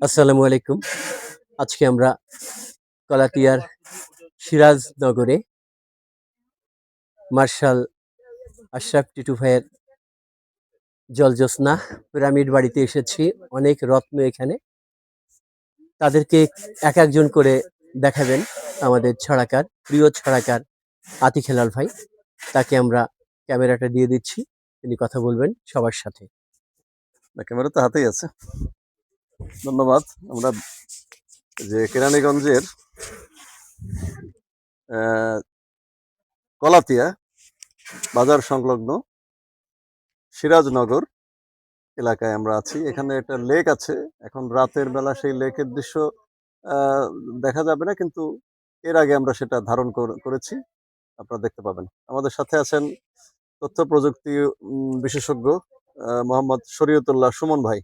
আসসালামু আলাইকুম। আজকে আমরা গলাতিয়ার সিরাজনগরে মার্শাল আশরাফ টিটু ভাইয়ের জলজ্যোৎস্না পিরামিড বাড়িতে এসেছি। অনেক রত্ন এখানে। তাদেরকে একজন করে দেখাবেন আমাদের ছড়াকার, প্রিয় ছড়াকার আতিক হেলাল ভাই। তাকে আমরা ক্যামেরাটা দিয়ে দিচ্ছি। তিনি কথা বলবেন সবার সাথে। ক্যামেরা তো হাতেই আছে। ধন্যবাদ। আমরা যে কেরানীগঞ্জের গলাতিয়া বাজার সংলগ্ন সিরাজনগর এলাকায় আমরা আছি। এখানে একটা লেক আছে। এখন রাতের বেলা সেই লেকের দৃশ্য দেখা যাবে না, কিন্তু এর আগে আমরা সেটা ধারণ করেছি, আপনারা দেখতে পাবেন। আমাদের সাথে আছেন তথ্য প্রযুক্তি বিশেষজ্ঞ মোহাম্মদ শরীয়তুল্লাহ সুমন ভাই।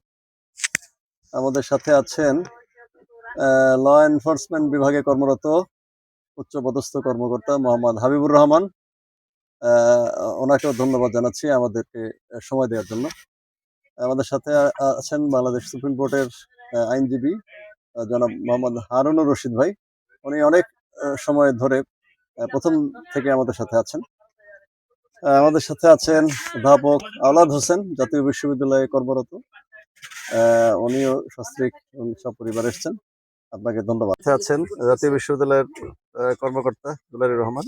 আমাদের সাথে আছেন ল এনফোর্সমেন্ট বিভাগে কর্মরত উচ্চপদস্থ কর্মকর্তা মোহাম্মদ হাবিবুর রহমান। ওনাকেও ধন্যবাদ জানাচ্ছি আমাদেরকে সময় দেওয়ার জন্য। আমাদের সাথে আছেন বাংলাদেশ সুপ্রিম কোর্টের আইনজীবী জনাব মোহাম্মদ হারুনুর রশিদ ভাই। উনি অনেক সময় ধরে প্রথম থেকে আমাদের সাথে আছেন। আমাদের সাথে আছেন অধ্যাপক আওলাদ হোসেন, জাতীয় বিশ্ববিদ্যালয়ে কর্মরত। উনিও সস্ত্রীক সপরিবার এসেছেন। আপনাকে ধন্যবাদ। আছেন জাতীয় বিশ্ববিদ্যালয়ের কর্মকর্তা দুলারুর রহমান।